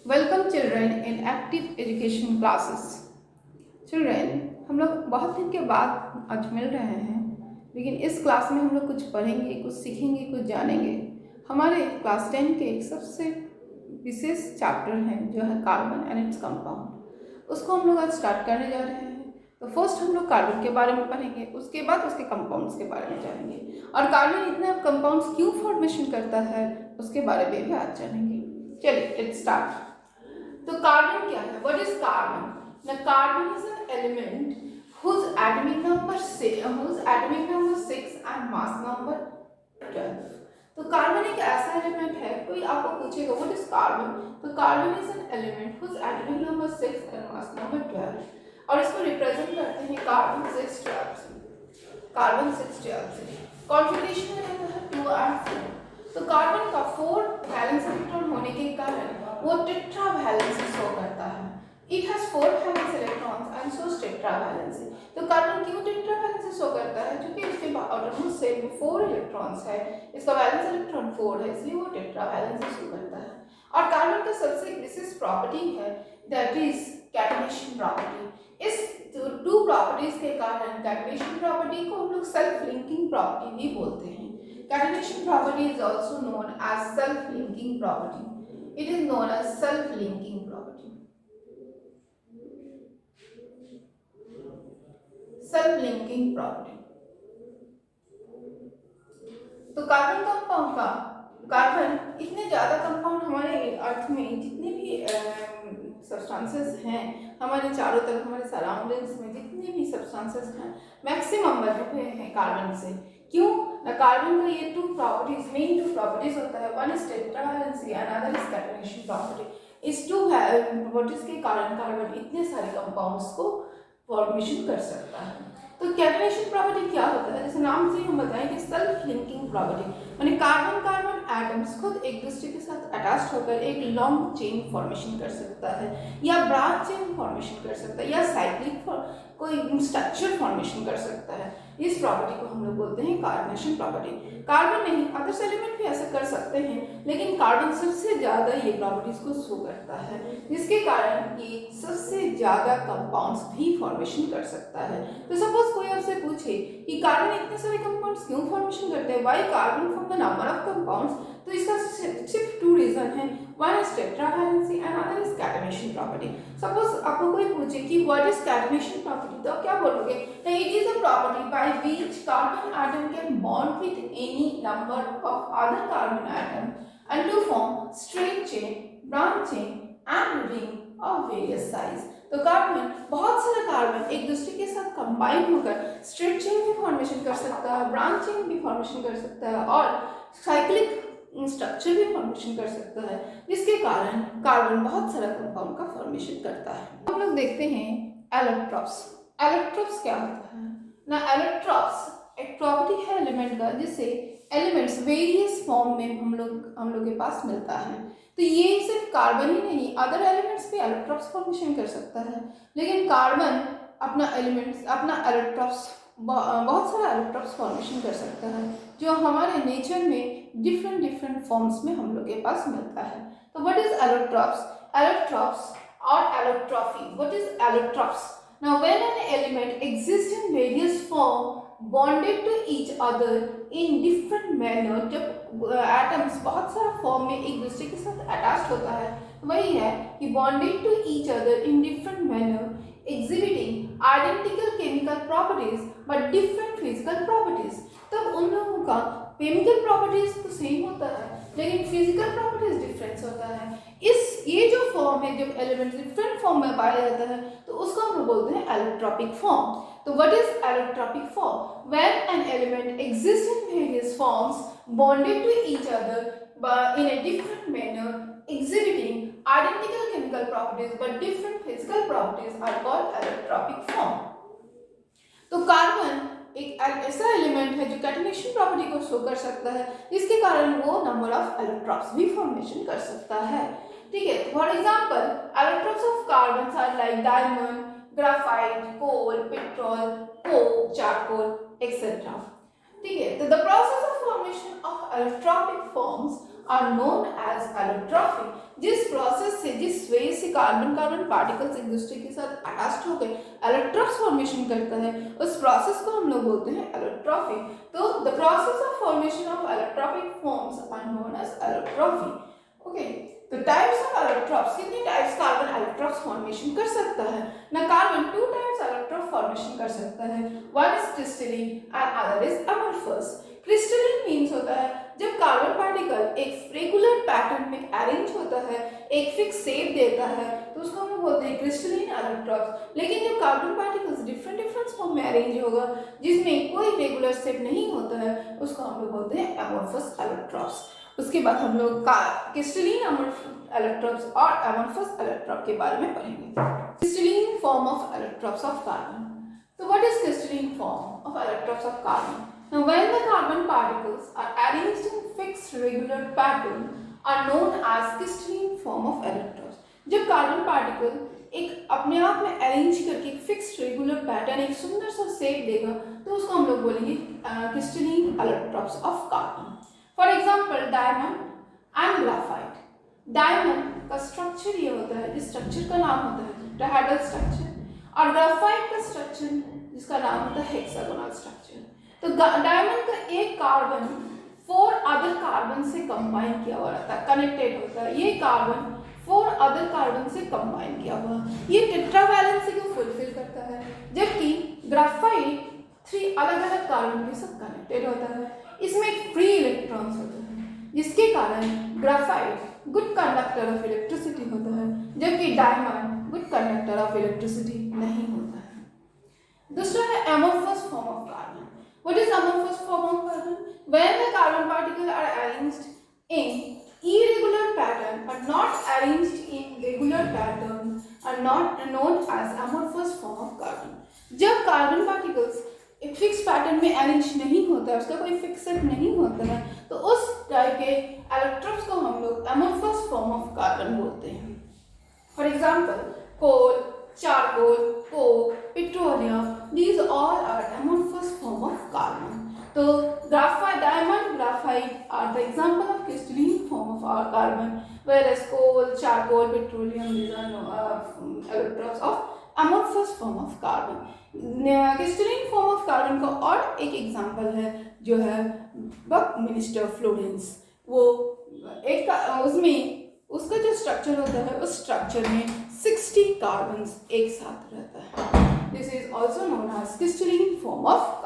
Welcome children in active education classes. Children, हम लोग बहुत दिन के बाद आज मिल रहे हैं, लेकिन इस क्लास में हम लोग कुछ पढ़ेंगे, कुछ सीखेंगे, कुछ जानेंगे। हमारे क्लास 10 के एक सबसे विशेष चैप्टर है जो है कार्बन एंड इट्स कंपाउंड। उसको हम लोग आज स्टार्ट करने जा रहे हैं। तो फर्स्ट हम लोग कार्बन के बारे में पढ़ेंगे, उसके बाद उसके कंपाउंड्स के बारे में जानेंगे, और कार्बन इतने कंपाउंड्स क्यों फॉर्मेशन करता है उसके बारे में भी आज जानेंगे। चलिए लेट्स स्टार्ट। तो कार्बन क्या है? What is carbon? The carbon is an element whose atomic number 6 and mass number 12। तो कार्बन एक ऐसा एलिमेंट है, कोई आपको पूछेगा व्हाट इज कार्बन, तो carbon is an element whose atomic number 6 and mass number 12, और इसको रिप्रेजेंट करते हैं कार्बन 612 से। कार्बन 612 से कॉन्फिगरेशन में रहता है 2 और 4। तो कार्बन का 4 वैलेंस इलेक्ट्रॉन होने के कारण वो टेट्रा वैलेंसी शो करता है। It has 4 valence electrons and shows tetra valency. तो कार्बन क्यों टेट्रा वैलेंसी शो करता है? क्योंकि इसके आउटरमोस्ट शेल में 4 इलेक्ट्रॉन्स है, इसका वैलेंस इलेक्ट्रॉन 4 है, इसलिए वो टेट्रा वैलेंसी शो करता है। और कार्बन का सबसे विशेष प्रॉपर्टी है दैट इज कैटेनेशन प्रॉपर्टी। इस टू प्रॉपर्टीज के कारण कैटेनेशन प्रॉपर्टी को हम लोग सेल्फ लिंकिंग प्रॉपर्टी भी बोलते हैं। Catenation property is also known as self-linking property. It is known as self-linking property. Self-linking property. तो कार्बन कंपाउंड का कार्बन इतने ज़्यादा कंपाउंड हमारे अर्थ में जितने भी सब्सटेंसेस हैं, हमारे चारों तरफ हमारे सराउंडिंग्स में जितने भी सब्सटेंसेस हैं, मैक्सिमम बने हुए हैं कार्बन से। क्यों? कार्बन का ये टू प्रॉपर्टीज होता है, one is tetra valency and other is catenation property. इस टू प्रॉपर्टीज के कारण कार्बन इतने सारे कंपाउंड्स को फॉर्मेशन कर सकता है। तो कैटेनेशन प्रॉपर्टी क्या होता है? जैसे नाम से हम बताएं कि सेल्फ लिंकिंग प्रॉपर्टी, माने कार्बन कार्बन एटम्स खुद एक दूसरे के साथ अटैच्ड होकर एक लॉन्ग चेन फॉर्मेशन कर सकता है, या ब्रांच चेन फॉर्मेशन कर सकता है, या साइक्लिक कोई स्ट्रक्चर फॉर्मेशन कर सकता है। इस प्रॉपर्टी को हम लोग बोलते हैं कार्बनेशन प्रॉपर्टी। कार्बन नहीं, अदर्स एलिमेंट भी ऐसा कर सकते हैं, लेकिन कार्बन सबसे ज्यादा ये प्रॉपर्टीज को शो करता है, जिसके कारण ये सबसे ज्यादा कंपाउंड्स भी फॉर्मेशन कर सकता है। तो सपोज कोई आपसे पूछे कि कार्बन इतने सारे कंपाउंड्स क्यों फॉर्मेशन करते हैं, why carbon from the number of compounds, तो इसका सिर्फ 2 रीजन है, one is tetra valency and other is catenation property. Suppose आपको कोई पूछे कि व्हाट इज कैटेनेशन प्रॉपर्टी, तो आप क्या बोलोगे? It is a property by which carbon atom can bond with any number of other carbon atom and to form straight chain, branch chain and ring of various size. तो carbon, बहुत सारे carbon एक दूसरे के साथ combine होकर straight chain भी formation कर सकता है, ब्रांच चेन भी फॉर्मेशन कर सकता है, और साइक्लिक स्ट्रक्चर भी फॉर्मेशन कर सकता है, जिसके कारण कार्बन बहुत सारा कंपाउंड का फॉर्मेशन करता है। हम लोग देखते हैं एलोट्रॉप्स। एलोट्रॉप्स क्या होता है ना? एलोट्रॉप्स एक प्रॉपर्टी है एलिमेंट का, जिससे एलिमेंट्स वेरियस फॉर्म में हम लोग के पास मिलता है। तो ये सिर्फ कार्बन ही नहीं, अदर एलिमेंट्स भी एलोट्रॉप्स फॉर्मेशन कर सकता है, लेकिन कार्बन अपना एलोट्रॉप्स बहुत सारा एलोट्रॉप्स फॉर्मेशन कर सकता है, जो हमारे नेचर में डिफरेंट फॉर्म्स में हम लोग के पास मिलता है। तो व्हाट इज एलोट्रॉप्स? एलोट्रॉप्स और एलोट्रॉफी। What is allotropes? Now when an element exists in various form bonded to each other in different manner, जब एटम्स बहुत सारा फॉर्म में एक दूसरे के साथ अटैच होता है, वही है कि bonded to each other in different manner exhibiting identical chemical properties but different physical properties। तब उन लोगों का केमिकल प्रॉपर्टीज तो सेम होता है, लेकिन फिजिकल प्रॉपर्टीज डिफरेंस होता है। ये जो फॉर्म है, जब एलिमेंट डिफरेंट फॉर्म में पाया जाता है, तो उसको हम लोग बोलते हैं एलोट्रॉपिक फॉर्म। तो what is allotropic form? When an element exist in various forms bonded to each other in a different manner exhibiting identical chemical properties but different physical properties are called allotropic form. तो carbon एक ऐसा element है जो catenation property को show कर सकता है, जिसके कारण वो नंबर ऑफ एलोट्रॉप्स भी फॉर्मेशन कर सकता है। ठीक है, for example allotropes of carbon are like diamond, graphite, coal, petrol, coke, charcoal etcetera. ठीक है, तो the process of formation of allotropic forms are known as allotropy. जिस कार्बन कार्बन पार्टिकल्स एक दूसरे के साथ अटैच्ड होकर इलेक्ट्रॉन्स फॉर्मेशन करता है, उस प्रोसेस को हम लोग बोलते हैं एलोट्रॉफी। तो the process of formation of allotropic forms are known as allotropy. Okay, तो टाइप्स ऑफ एलोट्रॉप्स, कितने टाइप्स कार्बन एलोट्रॉप्स फॉर्मेशन कर सकता है ना? कार्बन 2 टाइप्स एलोट्रॉप फॉर्मेशन कर सकता है, one is crystalline and other is amorphous. Crystalline means होता है जब कार्बन पार्टिकल एक रेगुलर पैटर्न में अरेंज होता है, एक फिक्स शेप देता है, तो उसको हम बोलते हैं क्रिस्टलीन एलोट्रॉप्स। लेकिन जब कार्बन पार्टिकल्स डिफरेंट फॉर्म में अरेंज होगा जिसमें कोई रेगुलर शेप नहीं होता है, उसको हम लोग बोलते हैं अमोर्फस एलोट्रॉप्स। उसके बाद हम लोग क्रिस्टलीन एलोट्रॉप्स और अमोर्फस एलोट्रॉप के बारे में पढ़ेंगे। Crystalline form of allotropes of carbon. So what is crystalline form of electrons of carbon? Now when the carbon particles are arranged in fixed regular pattern are known as crystalline form of electrons. जब carbon particle एक अपने आप में arrange करके एक fixed regular pattern, एक सुंदर सा शेप देगा, तो उसको हम लोग बोलेंगे crystalline allotropes of carbon. For example diamond and graphite. Diamond का स्ट्रक्चर ये होता है, जिस स्ट्रक्चर का नाम होता है टेट्राहेड्रल स्ट्रक्चर, और ग्राफाइट का स्ट्रक्चर जिसका नाम होता है हेक्सागोनल स्ट्रक्चर। तो डायमंड का एक कार्बन 4 अदर कार्बन से कंबाइन किया हुआ रहता है, कनेक्टेड होता है। ये कार्बन 4 अदर कार्बन से कंबाइन किया हुआ, ये टेट्रावैलेंसी को फुलफिल करता है, जबकि ग्राफाइट 3 अलग अलग कार्बन के साथ कनेक्टेड होता है। इसमें फ्री इलेक्ट्रॉन्स होते हैं, जिसके कारण graphite good conductor of electricity होता है, जबकि diamond good conductor of electricity नहीं होता है। दूसरा है amorphous form of carbon. What is amorphous form of carbon? When the carbon particles are arranged in irregular pattern or not arranged in regular pattern are not known as amorphous form of carbon. जब carbon particles एक fix pattern में arrange नहीं होता है, उसका कोई fix set नहीं होता है, तो उस टाइप के एलोट्रॉप्स को हम लोग amorphous form of carbon बोलते हैं। For example coal, charcoal, coke, petroleum, these all are amorphous form of carbon. So graphite, diamond, graphite are the example of crystalline form of our carbon, whereas coal, charcoal, petroleum, these are electrons of amorphous form of carbon. crystalline form of carbon का और एक example है जो है Buckminster Florence. वो एक उसमें उसका जो स्ट्रक्चर होता है, उस स्ट्रक्चर में 60 कार्बन्स एक साथ रहता है। This is also known as crystalline form of